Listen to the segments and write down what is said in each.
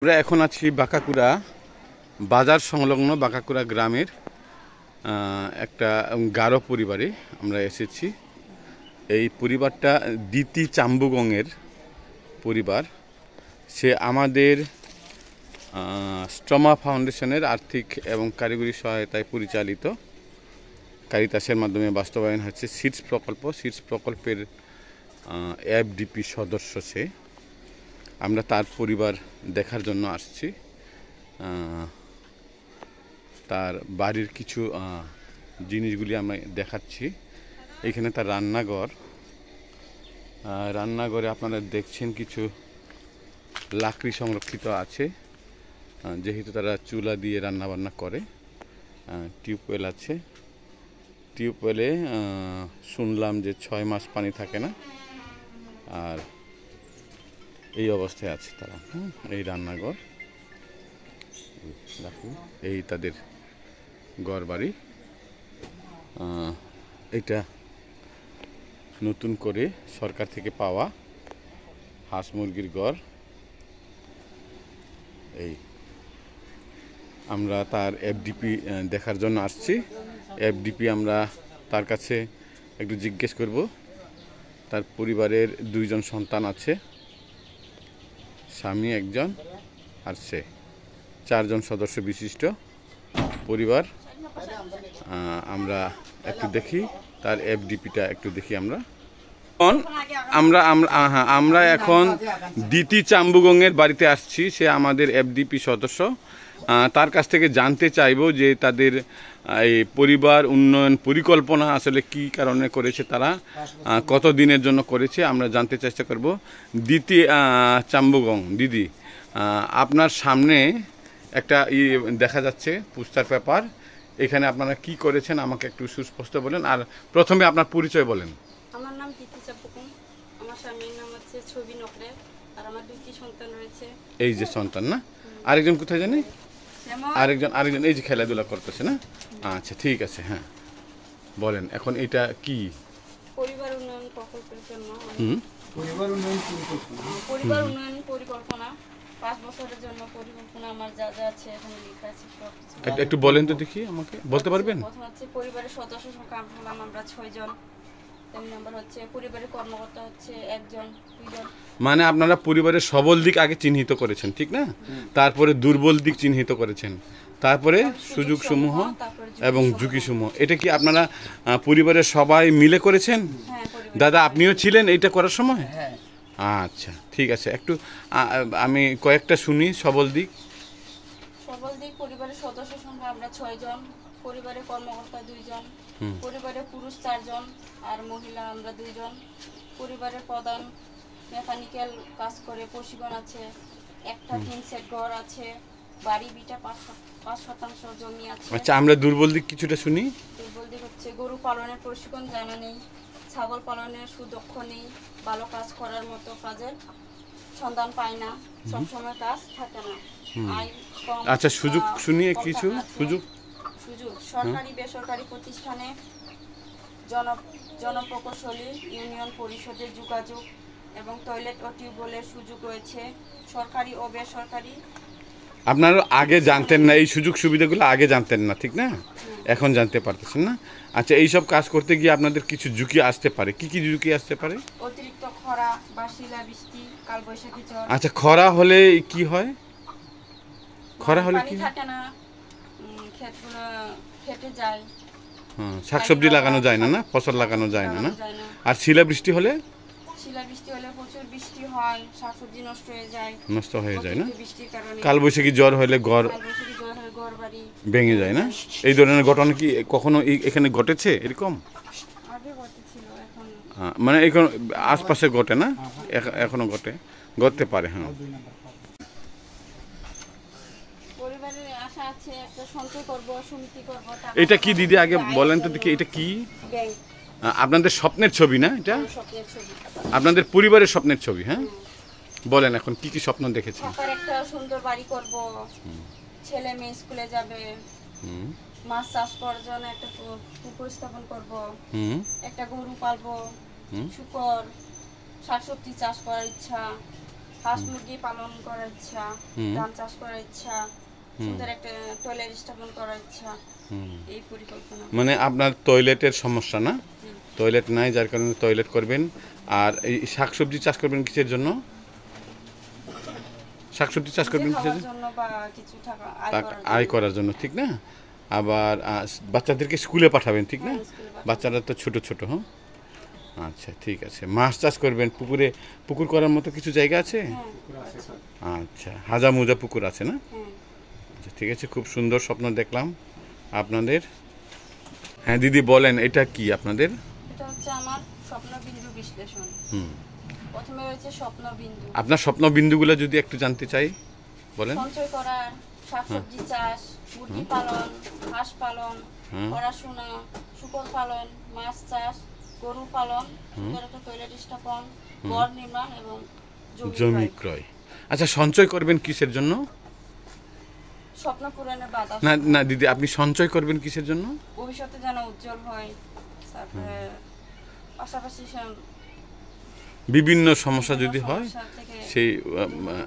আমরা এখন আছি বাঁকাকুড়া বাজার সংলগ্ন বাঁকাকুড়া গ্রামের একটা গারো পরিবারে আমরা এসেছি। এই পরিবারটা দিতি চাম্বুগংয়ের পরিবার। সে আমাদের স্ট্রমা ফাউন্ডেশনের আর্থিক এবং কারিগরি সহায়তায় পরিচালিত কারিতাসের মাধ্যমে বাস্তবায়ন হচ্ছে সিডস প্রকল্প। সিডস প্রকল্পের এফডিপি সদস্য সে। আমরা তার পরিবার দেখার জন্য আসছি। তার বাড়ির কিছু জিনিসগুলি আমরা দেখাচ্ছি। এখানে তার রান্নাঘরে আপনারা দেখছেন কিছু লাকড়ি সংরক্ষিত আছে, যেহেতু তারা চুলা দিয়ে রান্নাবান্না করে। টিউবওয়েল আছে। টিউবওয়েলে শুনলাম যে 6 মাস পানি থাকে না। আর এই অবস্থায় আছে তারা। এই রান্নাঘর, এই তাদের ঘর বাড়ি। এটা নতুন করে সরকার থেকে পাওয়া হাঁস মুরগির ঘর। এই আমরা তার এফডিপি দেখার জন্য আসছি। এফডিপি আমরা তার কাছে একটু জিজ্ঞেস করব। তার পরিবারের 2 জন সন্তান আছে, স্বামী একজন আর সে, 4 জন সদস্য বিশিষ্ট পরিবার। আমরা একটু দেখি তার এফডিপিটা একটু দেখি। আমরা এখন দিতি চাম্বুগংয়ের বাড়িতে আসছি। সে আমাদের এফডিপি সদস্য। তার কাছ থেকে জানতে চাইব যে তাদের এই পরিবার উন্নয়ন পরিকল্পনা আসলে কি কারণে করেছে, তারা কত দিনের জন্য করেছে, আমরা জানতে চেষ্টা করব। দিতি চাম্বুগং দিদি, আপনার সামনে একটা দেখা যাচ্ছে পুস্তার পেপার। এখানে আপনারা কি করেছেন আমাকে একটু সুস্পষ্ট বলেন। আর প্রথমে আপনার পরিচয় বলেন। আমার নাম দিতি চাম্বুগং, আমার স্বামীর নাম হচ্ছে ছবি নকরে, আর আমার 2টি সন্তান রয়েছে। এই যে সন্তান না, আরেকজন কোথায় জানি? আরেকজন এই যে খেলাধুলা করতেছে না? আচ্ছা, ঠিক আছে। হ্যাঁ, বলেন এখন এটা কি? পরিবার উন্নয়ন প্রকল্পের জন্য পরিবার উন্নয়ন পরিকল্পনা 5 বছরের জন্য পরিকল্পনা আমার যা যা আছে এখানে লেখা আছে সব কিছু। একটু বলেন তো দেখি, আমাকে বলতে পারবেন? প্রথম হচ্ছে পরিবারের সদস্য সংখ্যা হলাম আমরা 6 জন। 3 নম্বর হচ্ছে পরিবারের কর্মকর্তা হচ্ছে 1 জন 2 জন। মানে আপনারা পরিবারের সবল দিক আগে চিহ্নিত করেছেন, ঠিক না? তারপরে দুর্বল দিক চিহ্নিত করেছেন, তারপরে সুযোগ সমূহ এবং ঝুঁকি সমূহ। এটা কি আপনারা পরিবারের সবাই মিলে করেছেন? দাদা আপনিও ছিলেন এইটা করার সময়? আচ্ছা, ঠিক আছে। একটু আমি কয়েকটা শুনি। সবল দিক পরিবারের সদস্য সংখ্যা আমরা 6 জন, পরিবারের কর্মকর্তা 2 জন, পরিবারের পুরুষ 4 জন আর মহিলা আমরা 2 জন। পরিবারের প্রধান মেকানিক্যাল কাজ করে, প্রশিক্ষণ আছে, একটা টিন সেট ঘর আছে, বাড়ি বিটা 5% জমি আছে। আচ্ছা, আমরা দুর্বল দিক কিছুটা শুনি। দুর্বল দিক হচ্ছে গরু পালনের প্রশিক্ষণ জানা নেই, ছাগল পালনের সুদক্ষ নেই, ভালো কাজ করার মতো কাজের সন্ধান পায় না, সবসময় কাজ থাকে না, আয় কম। আচ্ছা, সুযোগ শুনিয়ে কিছু সুযোগ সরকারি বেসরকারি প্রতিষ্ঠানে জনপ্রকৌশলী ইউনিয়ন পরিষদের যোগাযোগ এবং টয়লেট ও টিউবওয়েলের সুযোগ রয়েছে। সরকারি ও বেসরকারি আপনারা আগে জানতেন না, এই সুযোগ সুবিধাগুলো আগে জানতেন না, ঠিক না? এখন জানতে পারতেছেন না? আচ্ছা, এই সব কাজ করতে গিয়ে আপনাদের কিছু ঝুঁকি আসতে পারে। কি কি ঝুঁকি আসতে পারে? অতিরিক্ত খরা বা শিলাবৃষ্টি, কালবৈশাখী ঝড়। আচ্ছা, খরা হলে কি হয়? খরা হলে কি থাকে না, ক্ষেতগুলো ফেটে যায়। শাকসবজি লাগানো যায় না, ফসল লাগানো যায় না। আর শিলাবৃষ্টি হলে প্রচুর বৃষ্টি হয়, শাকসবজি নষ্ট হয়ে যায় না? কালবৈশাখী জ্বর হলে ঘর ভেঙে যায় না? এই ধরনের ঘটনা কি কখনো এখানে ঘটেছে এরকম? মানে এখন আশপাশে ঘটে না, এখনো ঘটতে পারে। হ্যাঁ, এটা কি দিদি আগে বলেন তো দেখি, এটা কি? আপনাদের স্বপ্নের ছবি না এটা? আপনাদের পরিবারের স্বপ্নের ছবি। হ্যাঁ, বলেন এখন কি কি স্বপ্ন দেখেছেন? একটা সুন্দর বাড়ি করব, ছেলে মেয়ে স্কুলে যাবে, মাছ চাষ করার জন্য একটা পুকুর স্থাপন করব, একটা গরু পালবো, শুকর, শাকসবজি চাষ করার ইচ্ছা, হাঁস মুরগি পালন করার ইচ্ছা, ধান চাষ করার ইচ্ছা, সুন্দর একটা টয়লেট স্থাপন করার ইচ্ছা, এই পরিকল্পনা। মানে আপনার টয়লেটের সমস্যা না, জি। টয়লেট নাই, যার কারণে টয়লেট করবেন। আর এই শাকসবজি চাষ করবেন কিসের জন্য? শাকসবজি চাষ করবেন কিসের খাওয়ার জন্য বা কিছু টাকা আয় করার জন্য, ঠিক না? আবার বাচ্চাদেরকে স্কুলে পাঠাবেন, ঠিক না? হ্যাঁ, স্কুলে পাঠাবো। বাচ্চারা তো ছোট ছোট। হ্যাঁ, আচ্ছা ঠিক আছে। মাছ চাষ করবেন, পুকুর করার মতো কিছু জায়গা আছে? হ্যাঁ, আচ্ছা, হাজা মুজা পুকুর আছে না? হ্যাঁ। আচ্ছা ঠিক আছে, খুব সুন্দর স্বপ্ন দেখলাম আপনাদের। হ্যাঁ দিদি বলেন, এটা কি আপনাদের? এটা হচ্ছে আমার স্বপ্নবিন্দু বিশ্লেষণ। প্রথমে রয়েছে স্বপ্নবিন্দু। আপনার স্বপ্ন বিন্দুগুলো যদি একটু জানতে চাই, বলেন। সঞ্চয় করার, শাকসবজি চাষ, মুরগি পালন, হাঁস পালন, পড়াশোনা, শুকর পালন, মাছ চাষ, গরু পালন, সুন্দর একটা টয়লেট স্থাপন, ঘর নির্মাণ এবং জমি ক্রয়। আচ্ছা, সঞ্চয় করবেন কিসের জন্য? স্বপ্ন পূরণের বাধা। না না দিদি, আপনি সঞ্চয় করবেন কিসের জন্য? ভবিষ্যতে যেন উজ্জ্বল হয়, তারপরে পাশাপাশি বিভিন্ন সমস্যা যদি হয় সমস্যা থেকে সেই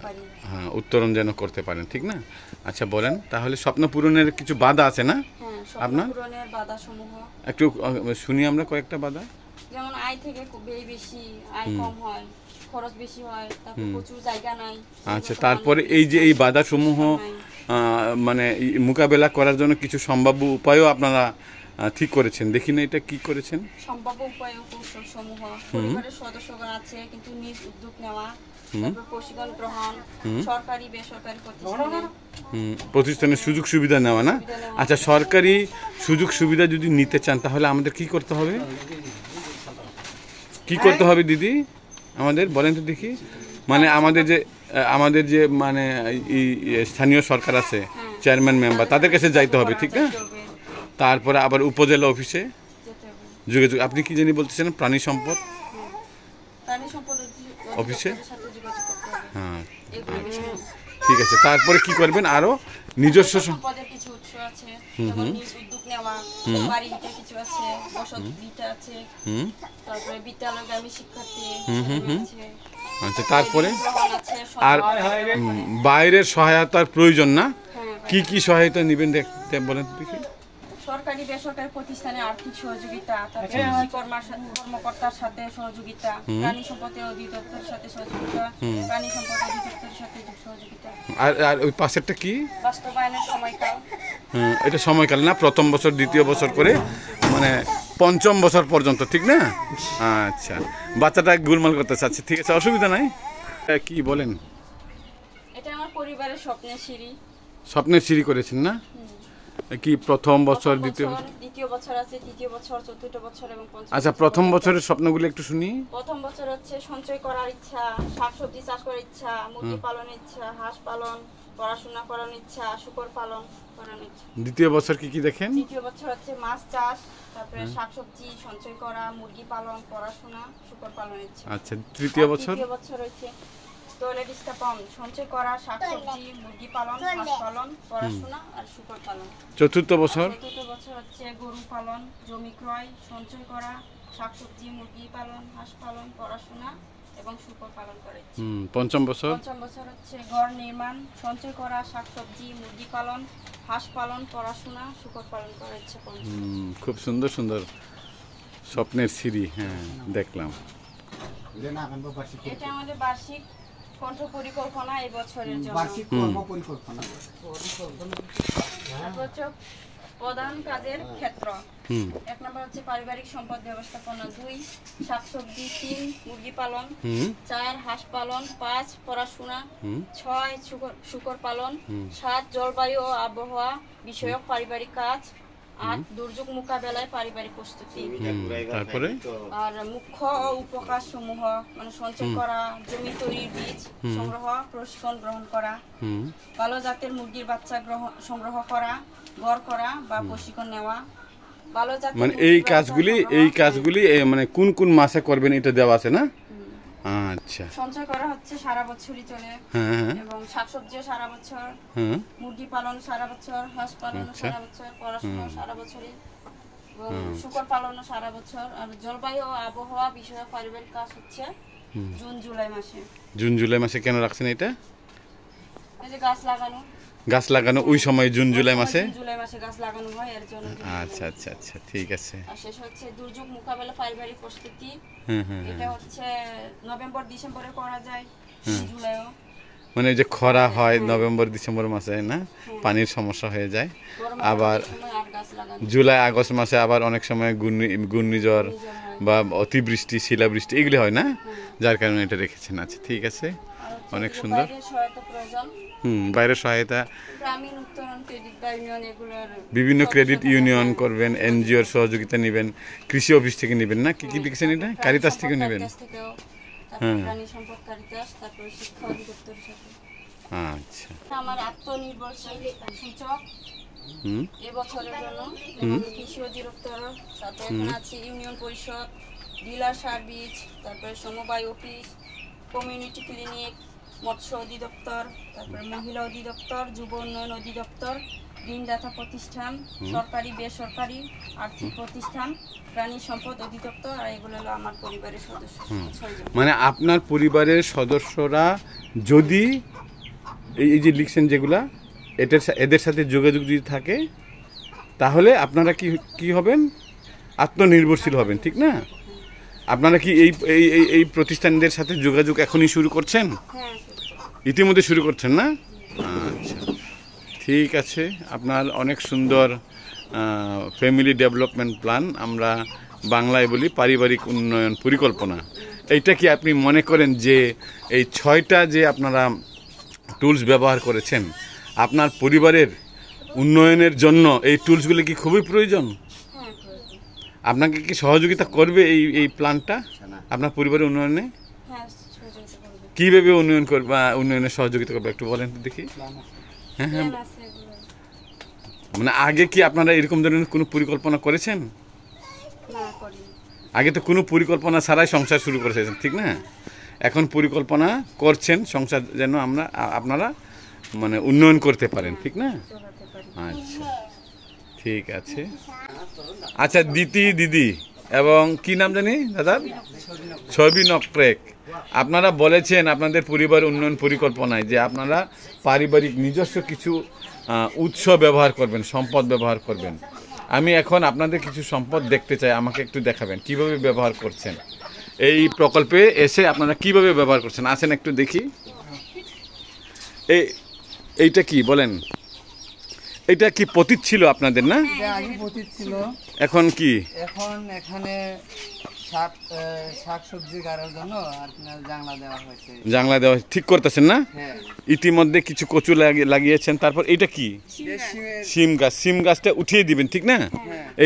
পারি। হ্যাঁ, উত্তরণ যেন করতে পারেন, ঠিক না? আচ্ছা বলেন, তাহলে স্বপ্ন পূরণের কিছু বাধা আছে না হ্যাঁ, স্বপ্ন আপনার? পূরণের বাধা সমূহ একটু শুনি আমরা কয়েকটা বাধা। যেমন আয় থেকে ব্যয় বেশি, আয় কম হয়, খরচ বেশি হয়, তারপর প্রচুর জায়গা নাই। আচ্ছা, তারপরে এই যে এই বাধা সমূহ মানে মোকাবেলা করার জন্য কিছু সম্ভাব্য উপায়ও আপনারা ঠিক করেছেন, দেখি না এটা কি করেছেন? সম্ভাব্য উপায় ও কৌশল সমূহ পরিবারের সদস্যগণ আছে, কিন্তু নিজ উদ্যোগ নেওয়া, তারপর প্রশিক্ষণ গ্রহণ, সরকারি বেসরকারি প্রতিষ্ঠানের সুযোগ সুবিধা নেওয়া না? আচ্ছা, সরকারি সুযোগ সুবিধা যদি নিতে চান তাহলে আমাদের কি করতে হবে? কি করতে হবে দিদি আমাদের, বলেন তো দেখি। মানে আমাদের যে মানে এই স্থানীয় সরকার আছে, চেয়ারম্যান মেম্বার, তাদের কাছে যাইতে হবে, ঠিক না? তারপরে আবার উপজেলা অফিসে যোগাযোগ। আপনি কি জানি বলতেছেন, প্রাণী সম্পদ অফিসে? হ্যাঁ, ঠিক আছে। তারপরে কি করবেন? আরো নিজস্ব সম্পদের কিছু উৎস আছে, যেমন নিজ উদ্যোগ নেওয়া, বাড়ি ভিটা কিছু আছে, বসত ভিটা আছে, তারপরে বিদ্যালয়গামী শিক্ষার্থী আছে। আচ্ছা, তারপরে আছে, আর বাইরের সহায়তার প্রয়োজন না? হ্যাঁ, কি কি সহায়তা নেবেন দেখতে বলেন তো দেখি। সরকারি বেসরকারি প্রতিষ্ঠানে আর্থিক সহযোগিতা, তারপরে কর্মকর্তার সাথে সহযোগিতা, প্রাণী সম্পদ অধিদপ্তরের সাথে সহযোগিতা, প্রাণী সম্পদ অধিদপ্তরের সাথে সহযোগিতা। আর ওই পাশেরটা কি? বাস্তবায়নের সময়কাল। এটা সময়কাল না, প্রথম বছর দ্বিতীয় বছর করে মানে পঞ্চম বছর পর্যন্ত, ঠিক না? আচ্ছা, বাচ্চাটা গোলমাল করতে চাচ্ছে, ঠিক আছে, অসুবিধা নাই। কি বলেন? এটা আমার পরিবারের স্বপ্নের সিঁড়ি। স্বপ্নের সিঁড়ি করেছেন না? কি প্রথম বছর, দ্বিতীয় বছর আছে, তৃতীয় বছর, চতুর্থ বছর এবং পঞ্চম। আচ্ছা, প্রথম বছরের স্বপ্নগুলো একটু শুনি। প্রথম বছর হচ্ছে সঞ্চয় করার ইচ্ছা, শাকসবজি চাষ করার ইচ্ছা, মুরগি পালনের ইচ্ছা, হাঁস পালন, পড়াশোনা করার ইচ্ছা, শুকর পালন করার ইচ্ছা। দ্বিতীয় বছর কি কি দেখেন? তৃতীয় বছর হচ্ছে মাছ চাষ, তারপরে শাকসবজি সঞ্চয় করা, মুরগি পালন, পড়াশোনা, শুকর পালনের ইচ্ছা। আচ্ছা, তৃতীয় বছর? তৃতীয় বছর হচ্ছে টয়লেট স্থাপন, সঞ্চয় করা, শাকসবজি, মুরগি পালন, হাঁস পালন, পড়াশোনা আর শুকর পালন। চতুর্থ বছর? চতুর্থ বছর হচ্ছে গরু পালন, জমি ক্রয়, সঞ্চয় করা, শাকসবজি, মুরগি পালন, হাঁস পালন, পড়াশোনা এবং শুকর পালন করে। পঞ্চম বছর? পঞ্চম বছর হচ্ছে ঘর নির্মাণ, সঞ্চয় করা, শাকসবজি, মুরগি পালন, হাঁস পালন, পড়াশোনা, শুকর পালন করে ইচ্ছে। খুব সুন্দর সুন্দর স্বপ্নের সিঁড়ি, হ্যাঁ দেখলাম। এটা আমাদের বার্ষিক কণ্ঠ পরিকল্পনা এই বছরের জন্য। বার্ষিক কর্ম পরিকল্পনা। প্রধান কাজের ক্ষেত্র, 1 নম্বর হচ্ছে পারিবারিক সম্পদ ব্যবস্থাপনা, 2 শাকসবজি, 3 মুরগি পালন, 4 হাঁস পালন, 5 পড়াশোনা, 6 শুকর পালন, 7 জলবায়ু ও আবহাওয়া বিষয়ক পারিবারিক কাজ, 8 দুর্যোগ মোকাবেলায় পারিবারিক প্রস্তুতি। তারপরে আর মুখ্য ও উপকার সমূহ মানে সঞ্চয় করা, জমি তৈরির বীজ সংগ্রহ, প্রশিক্ষণ গ্রহণ করা, ভালো জাতের মুরগির বাচ্চা সংগ্রহ করা, ঘর করা বা প্রশিক্ষণ নেওয়া, ভালো জাতের মানে এই কাজগুলি মানে কোন কোন মাসে করবেন এটা দেওয়া আছে না? আচ্ছা, সঞ্চয় করা হচ্ছে সারা বছরই চলে, এবং শাকসবজিও সারা বছর, মুরগি পালন সারা বছর, হাঁস পালন সারা বছর, পড়াশোনা সারা বছরই, এবং শুকর পালনও সারা বছর। আর জলবায়ু ও আবহাওয়া বিষয়ক পারিবারিক কাজ হচ্ছে জুন জুলাই মাসে। জুন জুলাই মাসে কেন রাখছেন এটা? এই যে গাছ লাগানো, গাছ লাগানো ওই সময় জুন জুলাই মাসে। জুন জুলাই মাসে গাছ লাগানো হয় এর জন্য। আচ্ছা আচ্ছা আচ্ছা, ঠিক আছে। আর শেষ হচ্ছে দুর্যোগ মোকাবেলা পারিবারিক প্রস্তুতি, এটা হচ্ছে নভেম্বর ডিসেম্বরে করা যায়, জুলাইও। মানে যে খরা হয় নভেম্বর ডিসেম্বর মাসে না, পানির সমস্যা হয়ে যায়। আবার জুলাই আগস্ট মাসে আবার অনেক সময় ঘূর্ণিঝড় বা অতিবৃষ্টি শিলাবৃষ্টি এগুলি হয় না, যার কারণে এটা রেখেছেন। আচ্ছা ঠিক আছে, অনেক সুন্দর। বাইরের সহায়তা বিভিন্ন ক্রেডিট ইউনিয়ন করবেন, এনজিওর সহযোগিতা নেবেন, কৃষি অফিস থেকে নেবেন না, কি কি লিখেছেন এটা? কারিতাস থেকে নেবেন। আচ্ছা, আমার আত্মনির্ভরশীল সূচক এবছরের জন্য কৃষি অধিদপ্তর, তারপরে এখানে আছে ইউনিয়ন পরিষদ, ডিলার সার্ভিস, তারপরে সমবায় অফিস, কমিউনিটি ক্লিনিক, মৎস্য অধিদপ্তর, তারপরে মহিলা অধিদপ্তর, যুব উন্নয়ন অধিদপ্তর, ঋণদাতা প্রতিষ্ঠান, সরকারি বেসরকারি আর্থিক প্রতিষ্ঠান, প্রাণী সম্পদ অধিদপ্তর। আর এগুলো হলো আমার পরিবারের সদস্য। মানে আপনার পরিবারের সদস্যরা যদি এই যে লিখছেন যেগুলা এদের সাথে যোগাযোগ যদি থাকে, তাহলে আপনারা কি হবেন? আত্মনির্ভরশীল হবেন, ঠিক না? আপনারা কি এই প্রতিষ্ঠানদের সাথে যোগাযোগ এখনই শুরু করছেন? ইতিমধ্যে শুরু করছেন না? আচ্ছা ঠিক আছে, আপনার অনেক সুন্দর ফ্যামিলি ডেভেলপমেন্ট প্ল্যান, আমরা বাংলায় বলি পারিবারিক উন্নয়ন পরিকল্পনা। এইটা কি আপনি মনে করেন যে এই 6টা যে আপনারা টুলস ব্যবহার করেছেন, আপনার পরিবারের উন্নয়নের জন্য এই টুলসগুলি কি খুবই প্রয়োজন? আপনাকে কি সহযোগিতা করবে এই প্ল্যানটা আপনার পরিবারের উন্নয়নে? কিভাবে উন্নয়ন করবে, উন্নয়নের সহযোগিতা করবে একটু বলেন তো দেখি। হ্যাঁ হ্যাঁ, মানে আগে কি আপনারা এরকম ধরনের কোনো পরিকল্পনা করেছেন? আগে তো কোনো পরিকল্পনা ছাড়াই সংসার শুরু করেছেন, ঠিক না? এখন পরিকল্পনা করছেন সংসার যেন আপনারা মানে উন্নয়ন করতে পারেন, ঠিক না? আচ্ছা ঠিক আছে। আচ্ছা দিদি এবং কি নাম জানি দাদা? ছবি নকরেক। আপনারা বলেছেন আপনাদের পরিবার উন্নয়ন পরিকল্পনায় যে আপনারা পারিবারিক নিজস্ব কিছু উৎস ব্যবহার করবেন, সম্পদ ব্যবহার করবেন। আমি এখন আপনাদের কিছু সম্পদ দেখতে চাই, আমাকে একটু দেখাবেন কিভাবে ব্যবহার করছেন এই প্রকল্পে এসে, আপনারা কিভাবে ব্যবহার করছেন। আসেন একটু দেখি। এইটা কি বলেন? এটা কি পতিত ছিল আপনাদের না? আগে পতিত ছিল। এখন কি? এখন এখানে শাকসবজি গাড়ার জন্য জাংলা দেওয়া হয়েছে। জাংলা দেওয়া ঠিক করতেছেন না? ইতিমধ্যে কিছু কচু লাগিয়েছেন। তারপর এটা কি? সিম গাছ। সিম গাছটা উঠিয়ে দিবেন, ঠিক না?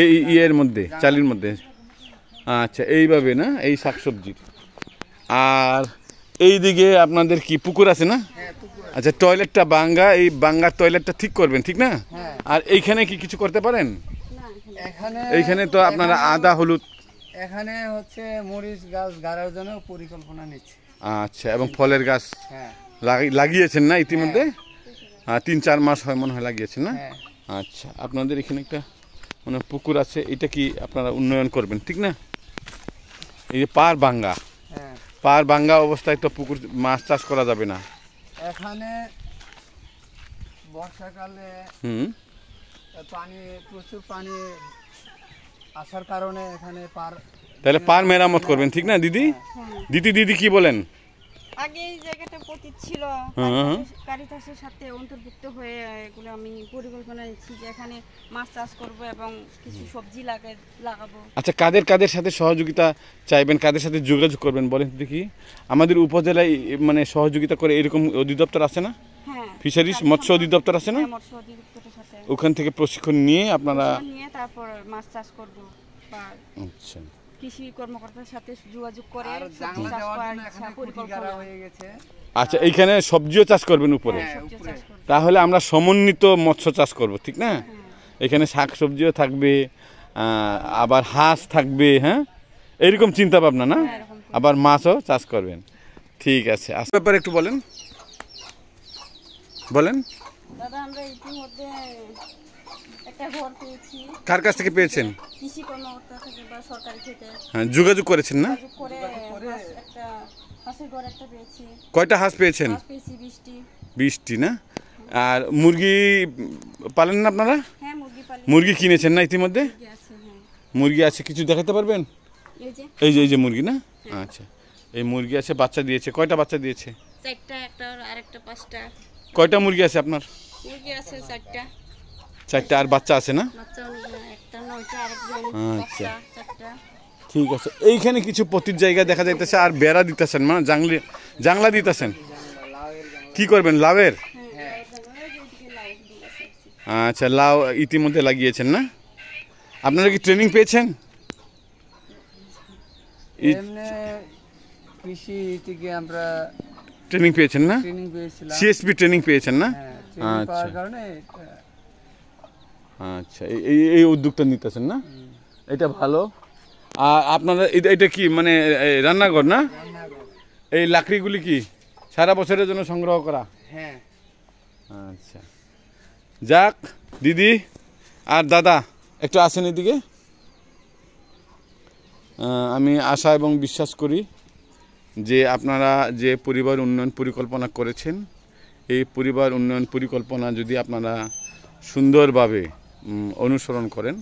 এই ইয়ের মধ্যে, চালির মধ্যে। আচ্ছা এইভাবে না, এই শাকসবজির। আর এইদিকে আপনাদের কি পুকুর আছে না? আচ্ছা টয়লেটটা বাঙ্গা, এই বাঙ্গার টয়লেটটা ঠিক করবেন, ঠিক না? আর এইখানে কি কিছু করতে পারেন? এইখানে তো আপনারা আদা হলুদ, এখানে হচ্ছে মরিচ গাছ গাড়ার জন্য পরিকল্পনা নিচ্ছে। আচ্ছা, এবং ফলের গাছ লাগিয়েছেন না ইতিমধ্যে? 3-4 মাস হয় মনে হয় লাগিয়েছেন না? আচ্ছা, আপনাদের এখানে একটা মানে পুকুর আছে, এটা কি আপনারা উন্নয়ন করবেন, ঠিক না? এই যে পার ভাঙ্গা অবস্থায় তো পুকুর মাছ চাষ করা যাবে না। এখানে বর্ষাকালে প্রচুর পানি আসার কারণে এখানে তাহলে পার মেরামত করবেন, ঠিক না দিদি? দিদি কি বলেন? আগে এই জায়গাটা পতিত ছিল, কারিতাসের সাথে অন্তর্ভুক্ত হয়ে এগুলো আমি পরিকল্পনা নিচ্ছি যে এখানে মাছ চাষ করব এবং কিছু সবজি লাগাবো। আচ্ছা, কাদের সাথে সহযোগিতা চাইবেন, কাদের সাথে যোগাযোগ করবেন বলেন দেখি? আমাদের উপজেলায় মানে সহযোগিতা করে এরকম অধিদপ্তর আছে না? ফিশারিজ মৎস্য অধিদপ্তর আছে না? ওখান থেকে প্রশিক্ষণ নিয়ে আপনারা তারপর মাছ চাষ করব। আচ্ছা, কৃষি কর্মকর্তার সাথে যোগাযোগ করে আচ্ছা এইখানে সবজিও চাষ করবেন উপরে? তাহলে আমরা সমন্বিত মৎস্য চাষ করব, ঠিক না? এখানে শাক সবজিও থাকবে, আবার হাঁস থাকবে, হ্যাঁ এরকম চিন্তা ভাবনা না? আবার মাছও চাষ করবেন, ঠিক আছে। ব্যাপারে একটু বলেন। দাদা আমরা ইতিমধ্যে একটা ঘর পেয়েছি। কার কাছ থেকে পেয়েছেন? কৃষি কর্মকর্তা থেকে বা সরকারি থেকে। হ্যাঁ, যোগাযোগ করেছেন না? যোগাযোগ করে একটা হাঁসের ঘর একটা পেয়েছি, কয়টা হাঁস পেয়েছেন? হাঁস পেয়েছি 20টি। 20টি না? আর মুরগি পালেন না আপনারা? হ্যাঁ মুরগি পালি, মুরগি কিনেছেন না ইতিমধ্যে? মুরগি আছে। হ্যাঁ মুরগি আছে, কিছু দেখাতে পারবেন? এই যে এই যে মুরগি না? আচ্ছা, এই মুরগি আছে, বাচ্চা দিয়েছে। কয়টা বাচ্চা দিয়েছে? 4টা, একটা আর একটা 5টা। কয়টা মুরগি আছে আপনার? মুরগি আছে 4টা, 4টা, আর বাচ্চা আছে না? বাচ্চা একটা 9টা, আরেকজন আচ্ছা। 4টা। ঠিক আছে। এইখানে কিছু পতির জায়গা দেখা যাইতেছে, আর বেড়া দিতেছেন, মানে জাংলা দিতেছেন। কি করবেন, লাউয়ের? আচ্ছা, লাউ ইতিমধ্যে লাগিয়েছেন না? আপনারা কি ট্রেনিং পেয়েছেন? এমনি কৃষি থেকে আমরা ট্রেনিং পেয়েছেন না? ট্রেনিং পেয়েছিলাম। সিএসপি ট্রেনিং পেয়েছেন না? হ্যাঁ, ট্রেনিং আচ্ছা। পাওয়ার কারণে আচ্ছা, এই উদ্যোগটা নিতেছেন না? এটা ভালো। আর আপনারা এটা কি মানে রান্নাঘর না? এই লাকড়িগুলি কি সারা বছরের জন্য সংগ্রহ করা? হ্যাঁ। আচ্ছা, যাক দিদি আর দাদা একটু আসেন এদিকে। আমি আশা এবং বিশ্বাস করি যে আপনারা যে পরিবার উন্নয়ন পরিকল্পনা করেছেন, এই পরিবার উন্নয়ন পরিকল্পনা যদি আপনারা সুন্দরভাবে অনুসরণ করেন,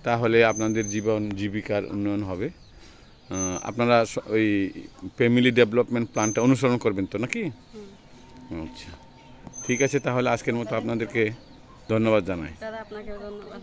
তাহলে আপনাদের জীবন জীবিকার উন্নয়ন হবে। আপনারা ওই ফ্যামিলি ডেভেলপমেন্ট প্ল্যানটা অনুসরণ করবেন তো নাকি? আচ্ছা, ঠিক আছে, তাহলে আজকের মতো আপনাদেরকে ধন্যবাদ জানাই। দাদা আপনাকেও ধন্যবাদ।